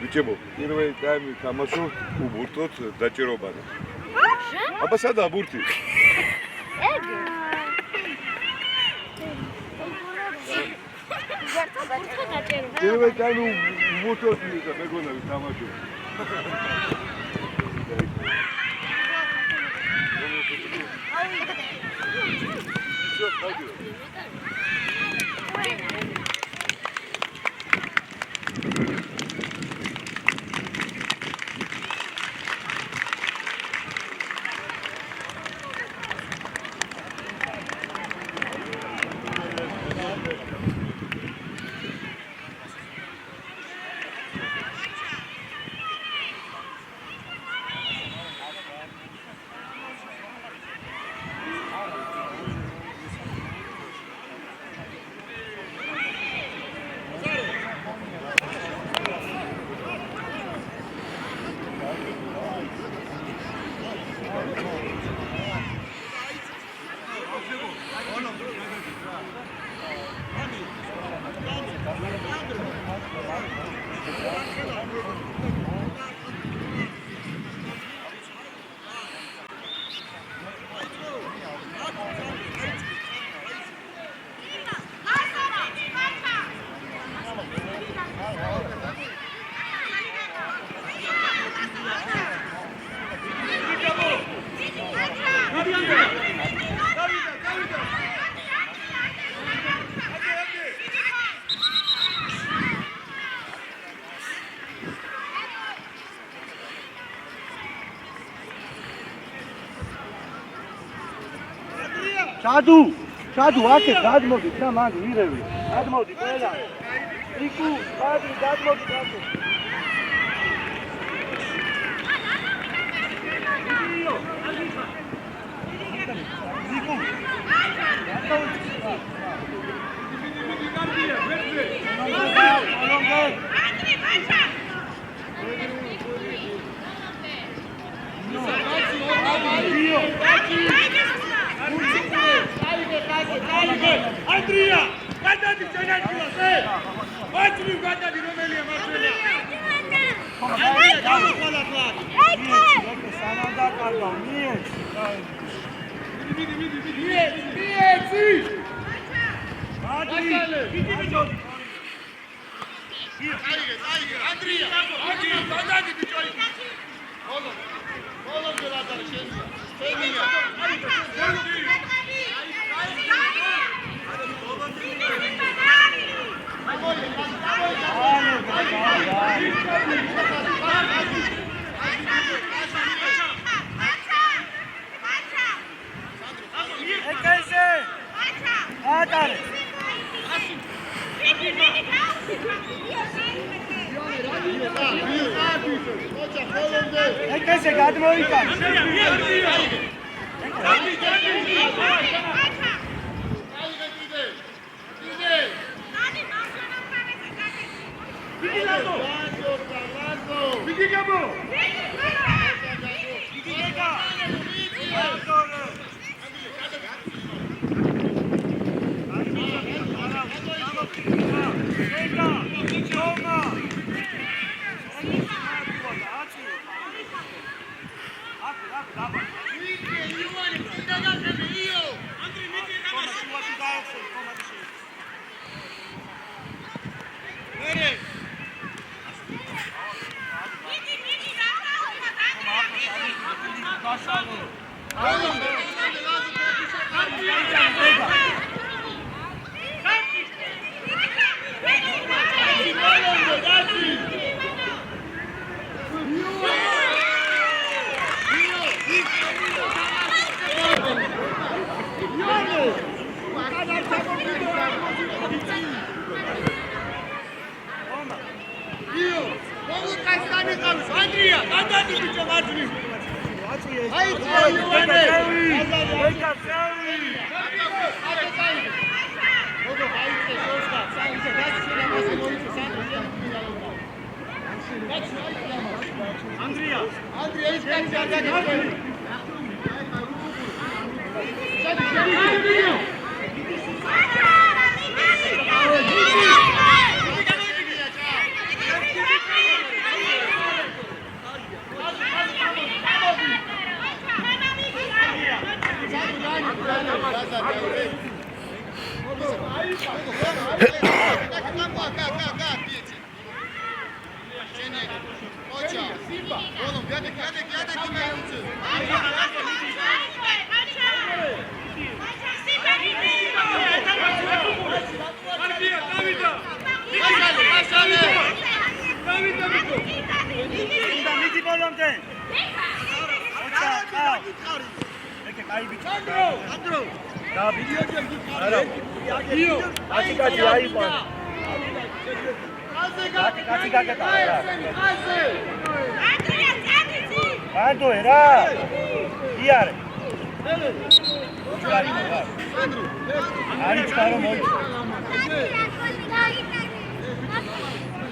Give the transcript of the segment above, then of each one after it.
ბიჭებო, პირველი ტაიმი თამაშო უბურთოთ დაჭირობანა. აბა სადაა ბურთი? პირველი ტაიმი უბურთოთ და მეგონები თამაშო. Шаду, აკე გადმოდი და მან ვირევი. გადმოდი ყველა. იკუ, გადმოდი. Andrea, გადადი ჩენაჩილასე. ვაჭრი გადადი რომელია მარჯვენა. გამოყალა ხარ. ეკე სანამ დაკარგავ, მიეც. მიეცი. მიდი ბიჭო. აიგე, Andrea. გადადი ბიჭო. ხოლო გელადარ შენია. შენია. Եկես գադմոյիկա։ Andrea, andate bicho margini. Hai Ivane. Wake up, Sally. Todo vai se sosta. Sai se dá se na nossa noite santo. Andrea, está já.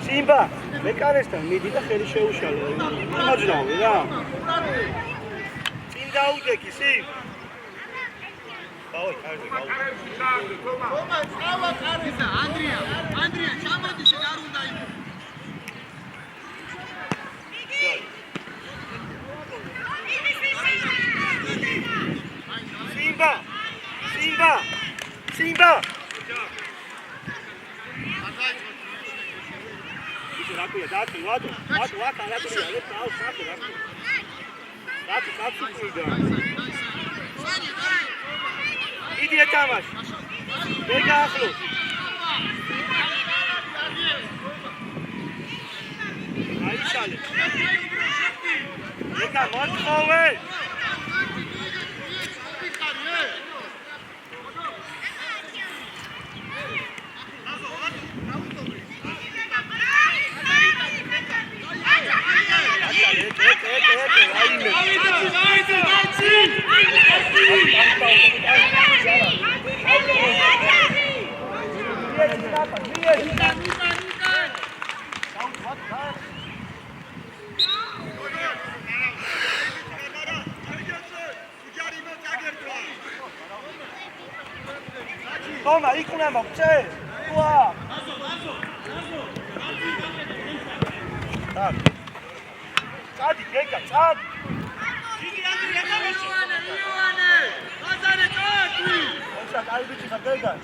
Simba, მეკარესთან მიდი და ხელი შეუშალე. იმაჯნავი რა. წინ დაუდექი, სიმ. დავი, კარგი, გავუდექი. თომა, წავა კარისა, ანდრია, ჩამოდი შენ არ უნდა იქ. Simba. Rakuja, dati, ladu, laka, idi etamaš. Bega ahlu. Aishale. Bega, Montove. Toma, aí com a mão, tchê! Boa! Sabe, Keka, sabe? Onde está o bicho da Keka?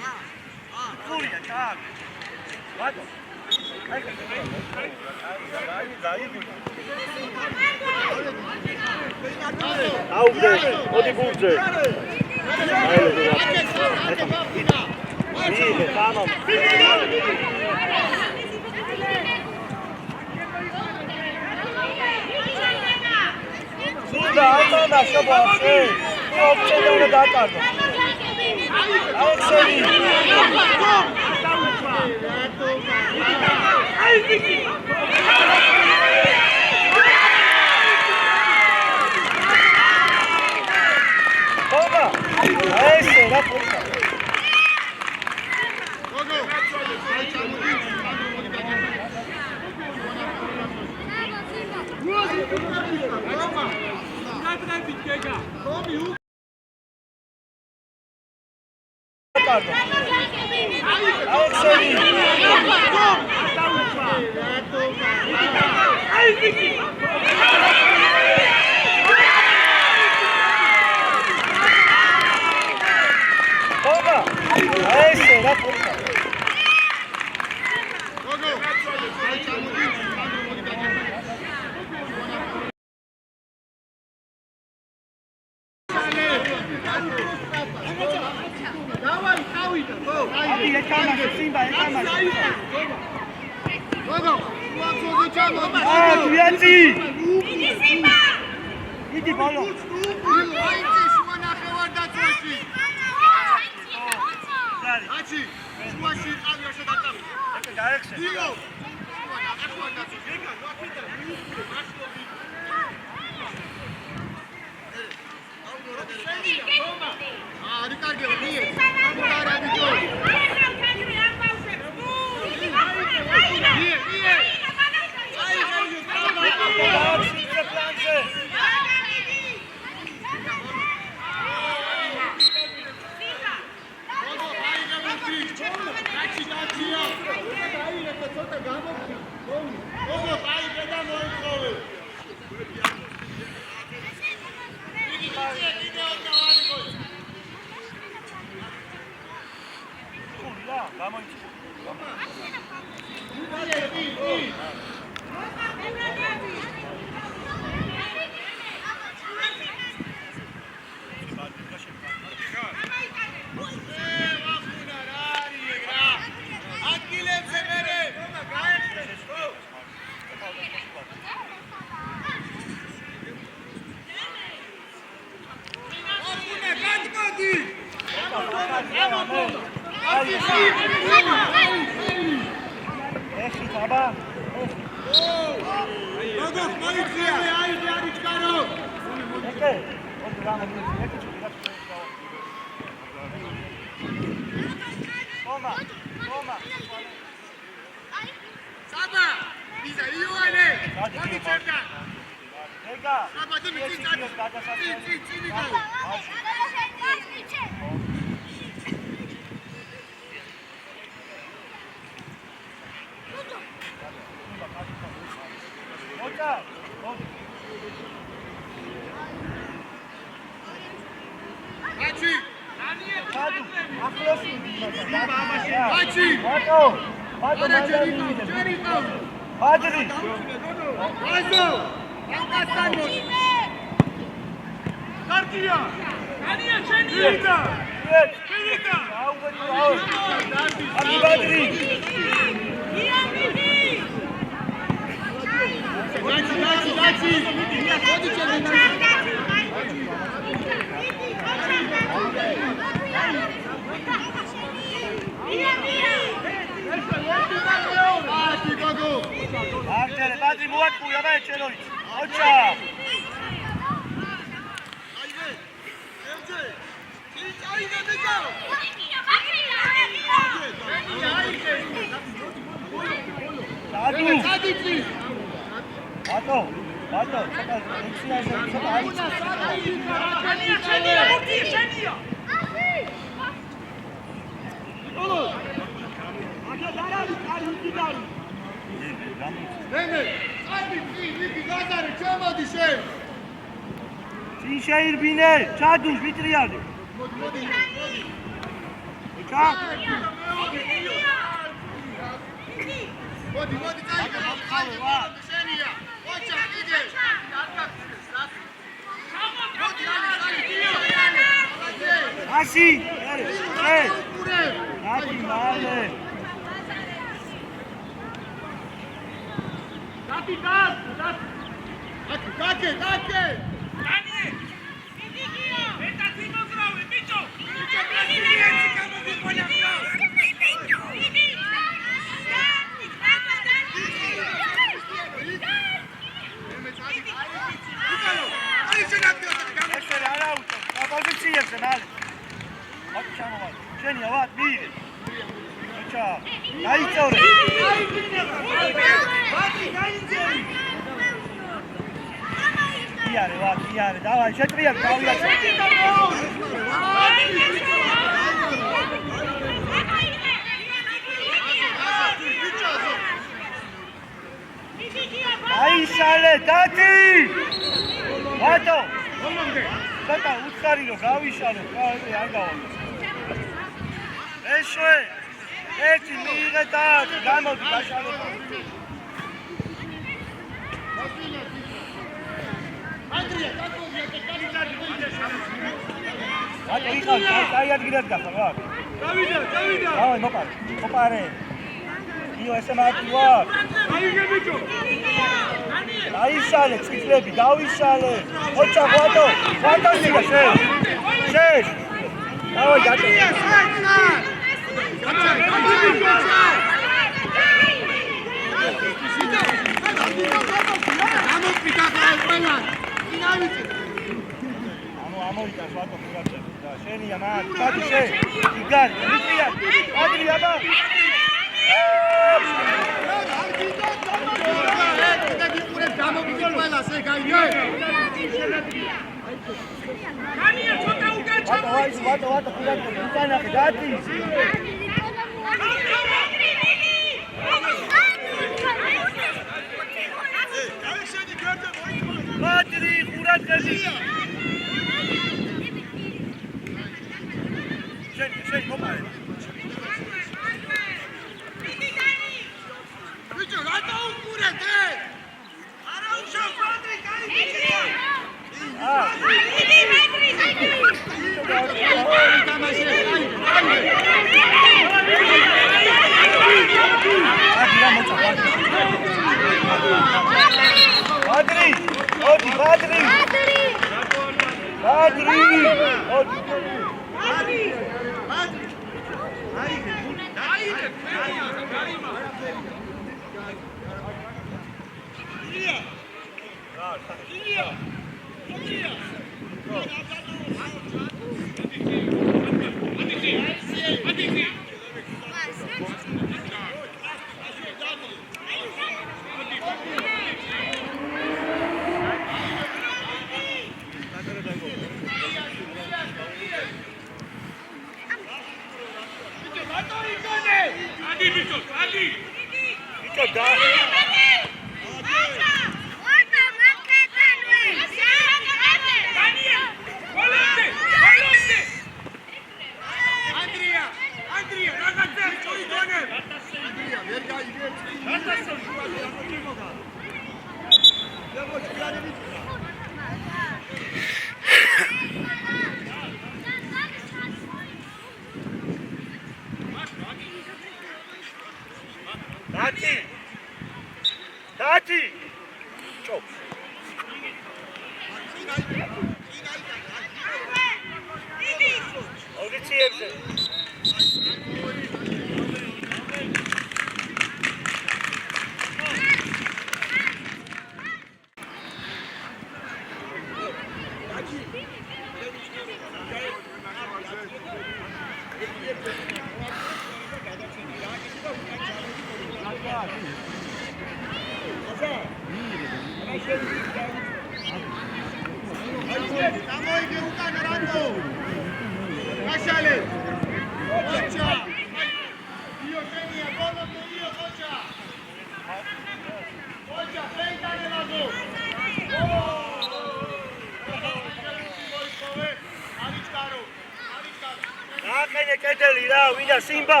Simba!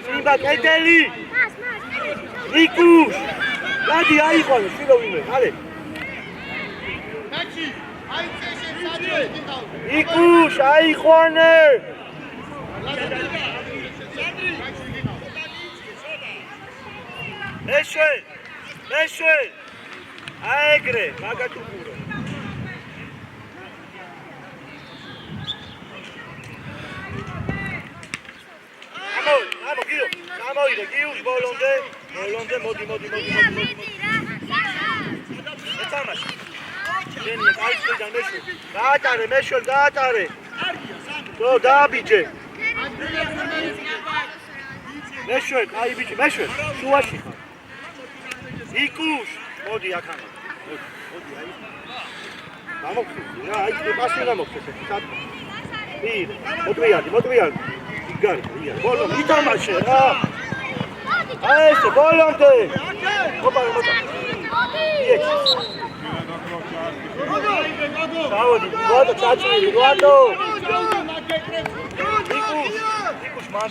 Simba, კედელი! ნიკუშ! გადი აიყვანე, შილოვინე, არე! ნაჩი, აიწეშე სადრე, დიკავ. ნიკუშ, აიყვანე! მეშვე! აეგრე, მაგათუკურო. Გამოიდე, გიუს ბოლომდე, მოდი. ეთამაში. შენი აიწვიდან მეშვე. გაატარე. დო, დააბიჯე. მეშვე, აი ბიჭი, მეშვე, შუაში ხარ. იკუშ, მოდი აქ. მოდი, აი. გამოგხდი, რა, აი პასი გამოგხდი. მოტრიალი. Gari, bolom, ითამაშე რა. აი ესე ბოლომდე. ოპა. დავოდი, ვადო ჩაჭრი, ვადო. იკუშ მანდ.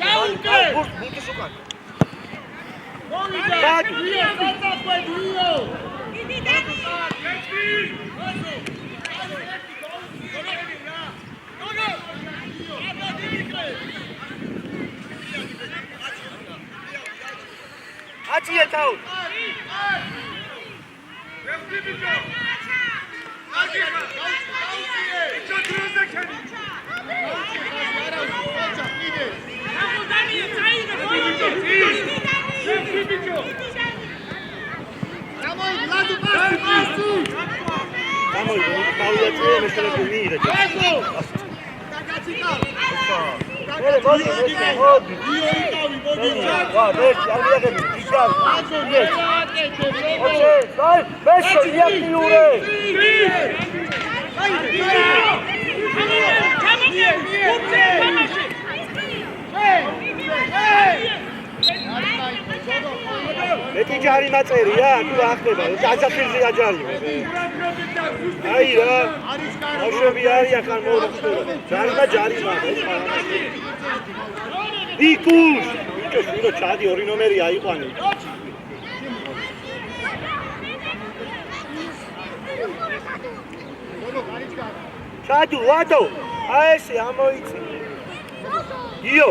ბურთის უკან. მოვიდა. Atiye tau. Meti jari maწერია, თუ ახდება, დაძაფილზე აჯარიო. აი რა. ბავშვები არის ახალ მოვხდება. ჯარი მაგა. იკუშ, შურო ჩადი 2 ნომერი აიყვანე. ჩადუ, ვადო. აი ესე ამოიცი. იო.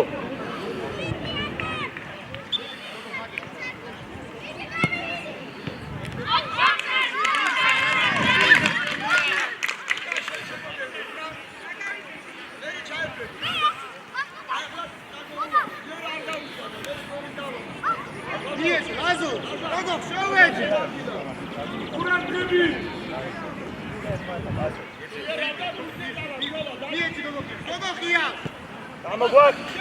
გოგოხია. გამოგვაქვს.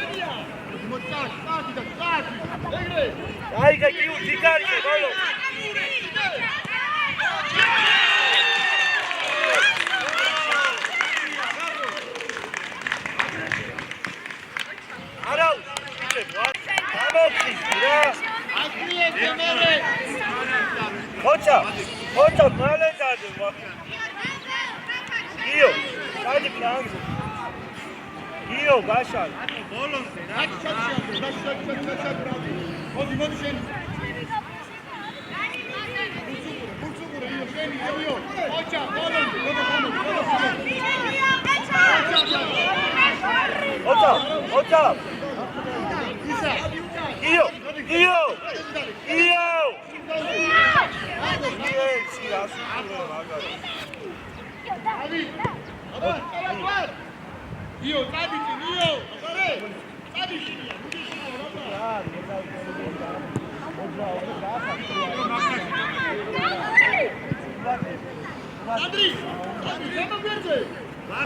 მოწაკი და წაკი. ეგრე. აი გიგიუ ძიგარი ბოლო. არა, გამოხის რა. აკრიე გემერე. ხოჭა მალე დადი გიო სადი პლანს გიო გაშალ ბოლონზე რა მოდი შენ მუცუგურე იო შენი იო ხოჭა ბოლონზე ხოჭა ისა გიო იო წადიკი იო აბარე წადიშია ანდრი გამოგერზე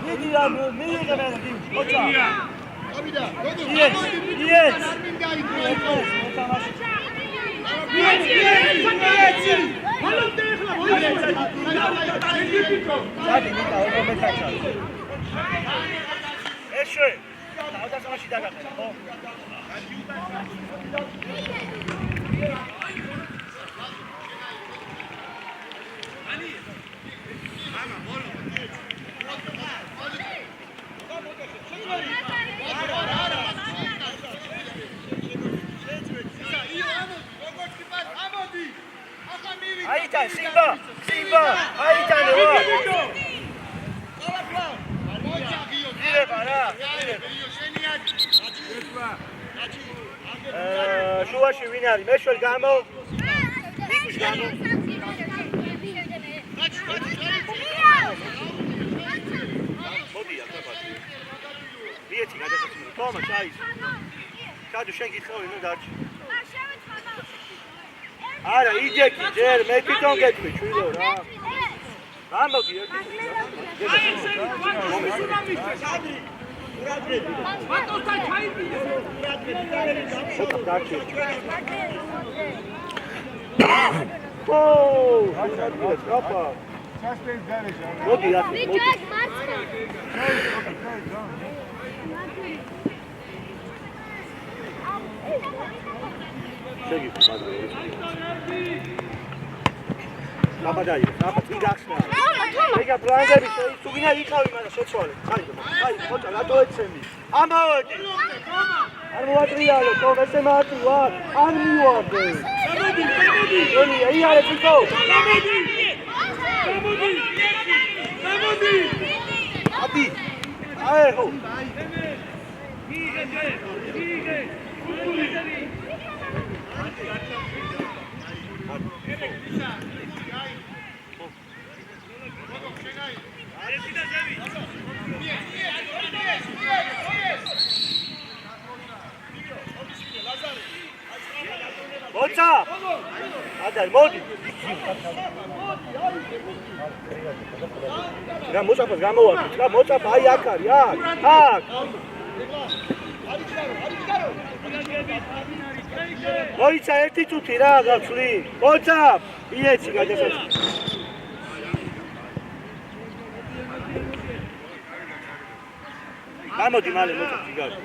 მიდია მიიღებენ ხოჭა გამიდა გოგო იეს არ მინდა იკრო სადი მინდა ომეთაცა ეშვე თავდასხმაში დაგახერა ხო აიტან სიმბა აიტან ვა ირება რა შუაში ვინ არის მეშველი გამო ნიკუშ გამო მოდი ახლა ბატონო მიეცი გადასაცემი თომა ჩაის ჩადო შენ გითხოვ იმენ დარჩი არა იჯექი ჯერ მე თვითონ გეტყვი ჩვილო რა გამოდი ერთი მატოსთან ჩაიდიო დარჩი ო აჩადიეს აფა სასტენ გარეშა მოდი ახლა მოდი შეგი აბადაი აბა წიგახსნა ეგა ბრანდები შეიცუგინა იყავი მაგრამ შეცვალე აი ხოჭა რატო ეცემი ამავედი არ მოატრიალო თო ესე მარტი ვარ არ მივარდე გამოდი აი არა წიკო გამოდი აბი აი ხო მოცა ადარ მოდი რა მოწაფას გამოვარდი რა მოწაფა აი აქ არის აქ მოიცა ერთი წუთი რა გავცვლი მოცა იეცი გადასაცი გამოდი მალე მოცა ჯიგარი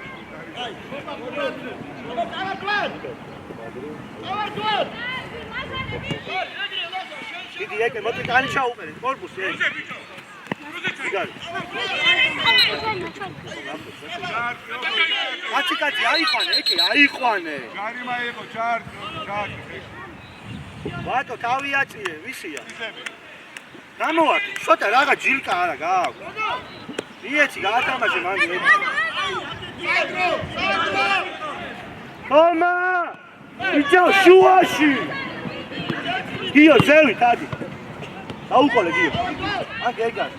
დიდი ეკე მოდი კანი ჩაუყენე კორპუსი ეს ჯიგარი კაცი აიყვანე ეკე აიყვანე ჯარიმა იყო ჯარ ბატო თავი აწიე ვისია გამოვარდი შოთა რაღა ჯილკა არა გააქვს მიეცი გაათამაშე მან ომა იჯო შუაში გიო ზევი თადი აუყოლე გიო აქ ეგარ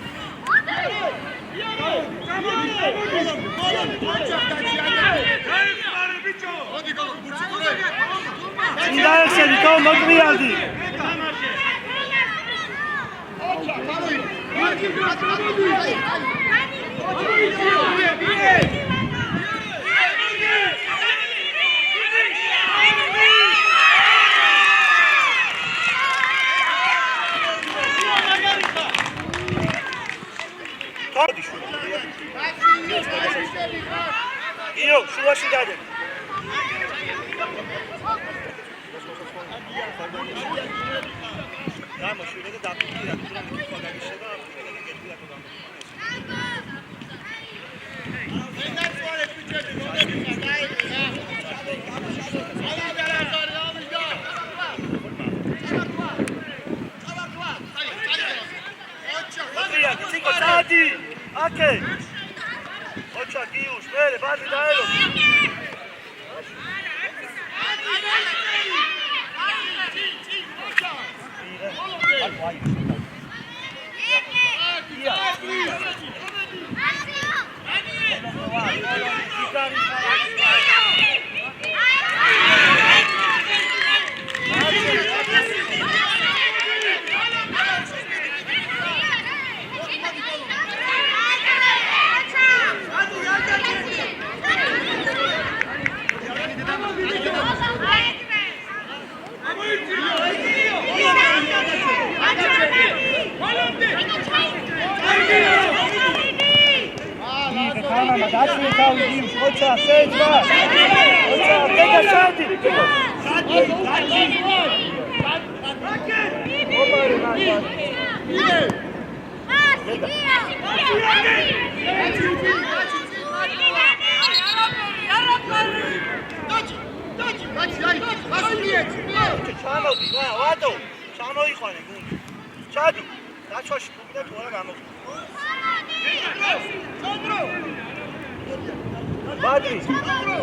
ინდაექსელი თო მოტრიალდი იო, შუაში დადი. გამოშვიდე და დაფიქრდა, თუ რა მithვა გაგიშება, გეტყვია თუ გამო. Adi, okay. Ocha Gius, vele, bate daelo. Ocha, sejdź! Ocha, tego szady!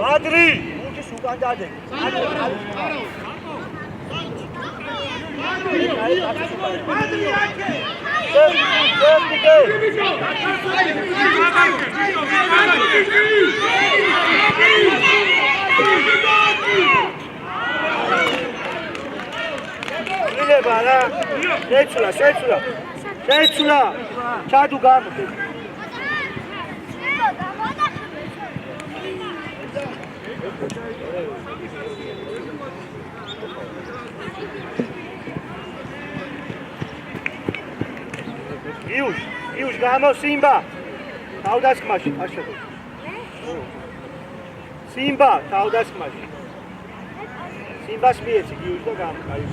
Badri! Uči sugan dade. Შეცვლა. ჩადუ გამო. იუს გამო სიმბა. თავდასხმაში, აშენო. სიმბა თავდასხმაში. სიმბას მიეცი იუს და გამო, აი.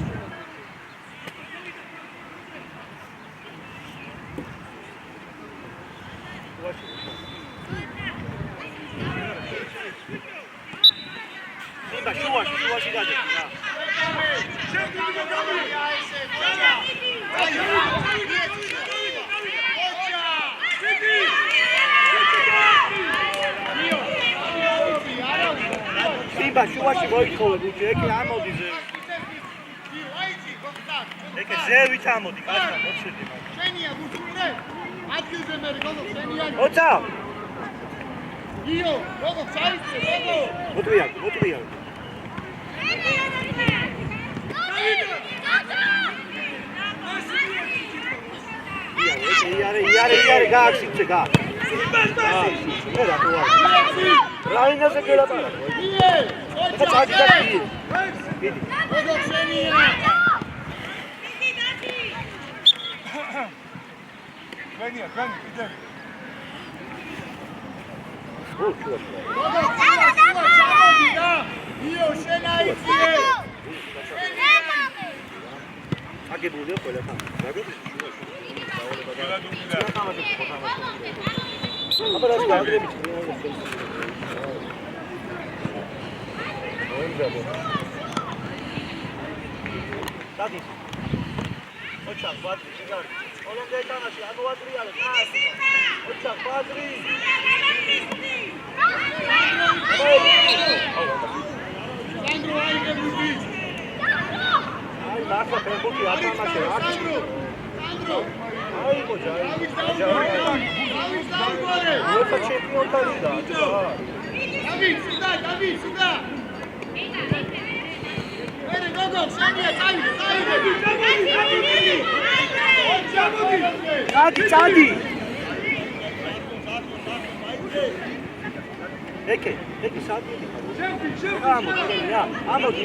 სიმბა შუაში გადი. Simba, შუაში მოითხოვე გუჩი, ეკე ამოდის. ეკე ზევით ამოდი, კაცო, მოწვიდი მაგ. შენია გუჩურე. ადგილზე მე როგორ შენია. ოცა. იო, როგორ წაიწე, როგორ? მოტრია. იარე, გააქსიცე, გა. რაინაზე გელაპარა. აგებულია ყველაფერი. აბა რა გაგრებით. დადი. ოჩა ბადრი, შეგარი. ოლენდე თამაში, ამოვატრიალე, კაცი. ოჩა ბადრი. სანდრო აიგებდი. აი, ლახა პემბოკი ათამაშე, ათი. სანდრო. აი, მოჯა. ოჩა ჩემპიონ თავიდა. დავი, სუდა. Ere gogo, შენია, წაიდე. Ჩადი. ეკე სადი. ამოდი.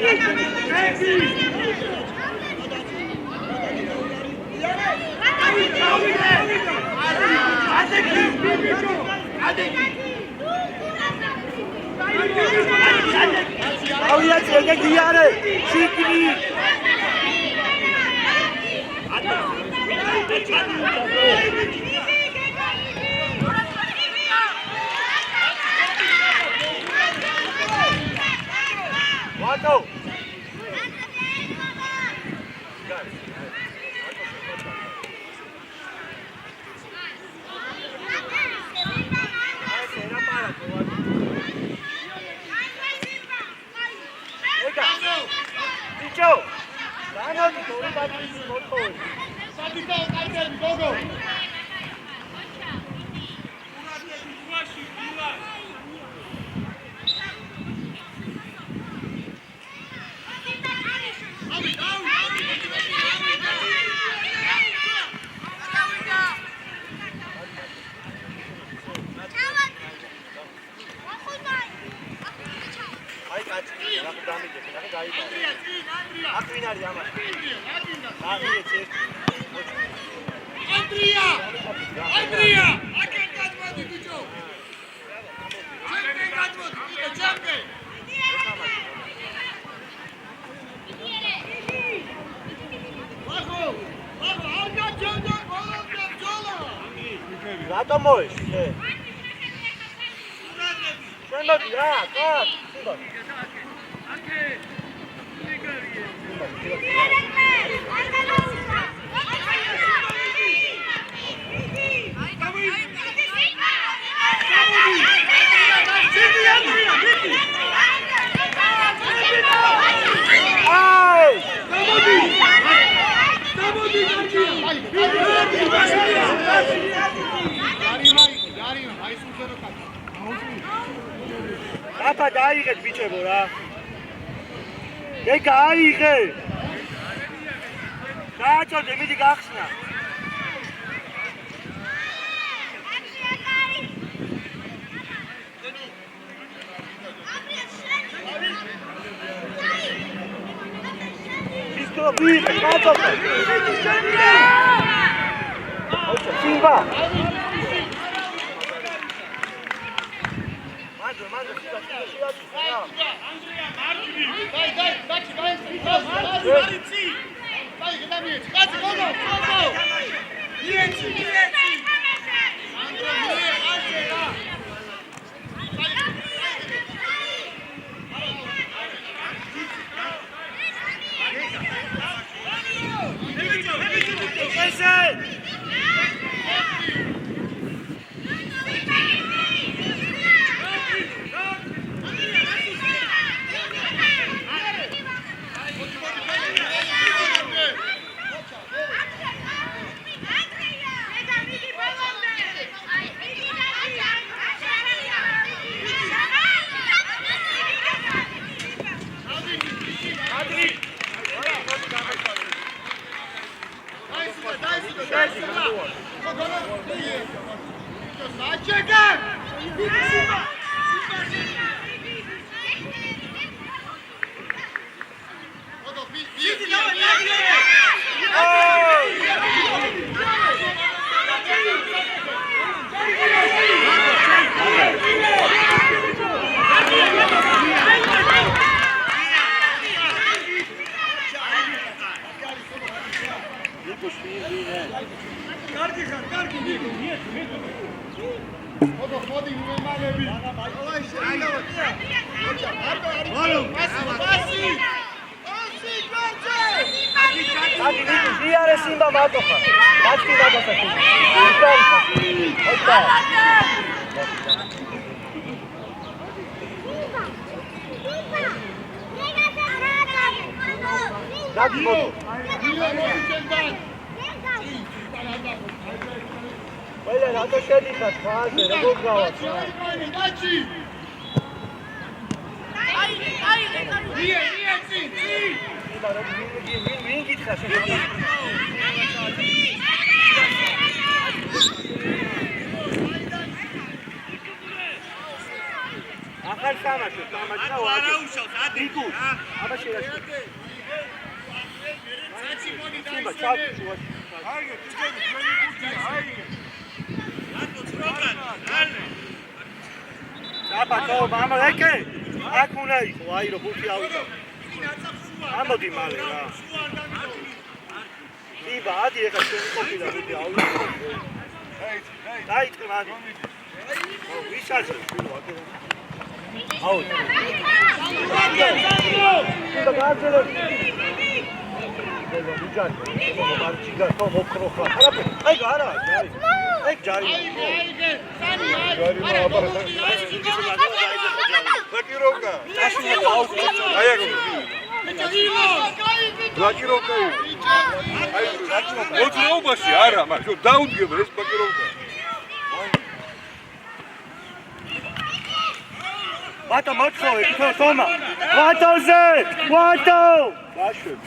ავიაცია გიგიარე შიკნი ვატო რატომ მოიშე? შენ მოდი რა, კაც, სიმბა. Papa, დაიღეთ ბიჭებო რა. ეგ აიღე. გააწოდე, მიდი გახსნა. ისკო ბიჭი, გააწოდე. სიმბა. აბა მამა ეკე აქ უნდა იყო აი რო ბუთი ავიდო ამოდი მალე რა იბა ადი ეხა შენ ყოფილა ბუთი ავიდო დაიწყე მადი ვისაზე აუ და გააძლო ვიჯან მარჩიგა თო მოკროხა არაფერი აი არა აი ჯარი Блокировка. Блокировка. Вот робоси, ара, ма, что даунге, блядь, блокировка. Вато моцовი, თომა. ვატოზე! ვატო! დაშვებ.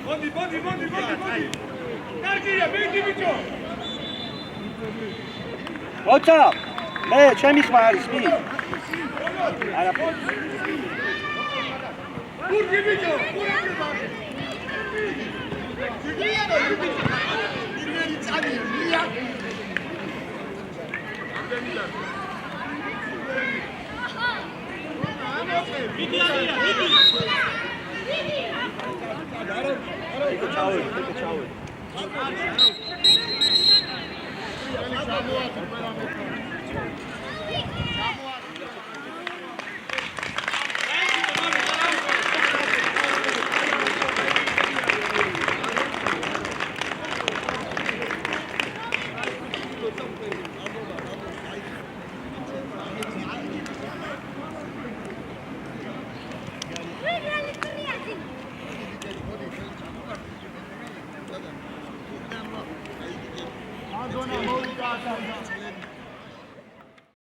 მოდი. კარგია, მიდი ბიჭო. მოცა! მე ჩემი ხმა არის მი. არაფერი. გურგი ბიჭო, ჩავე.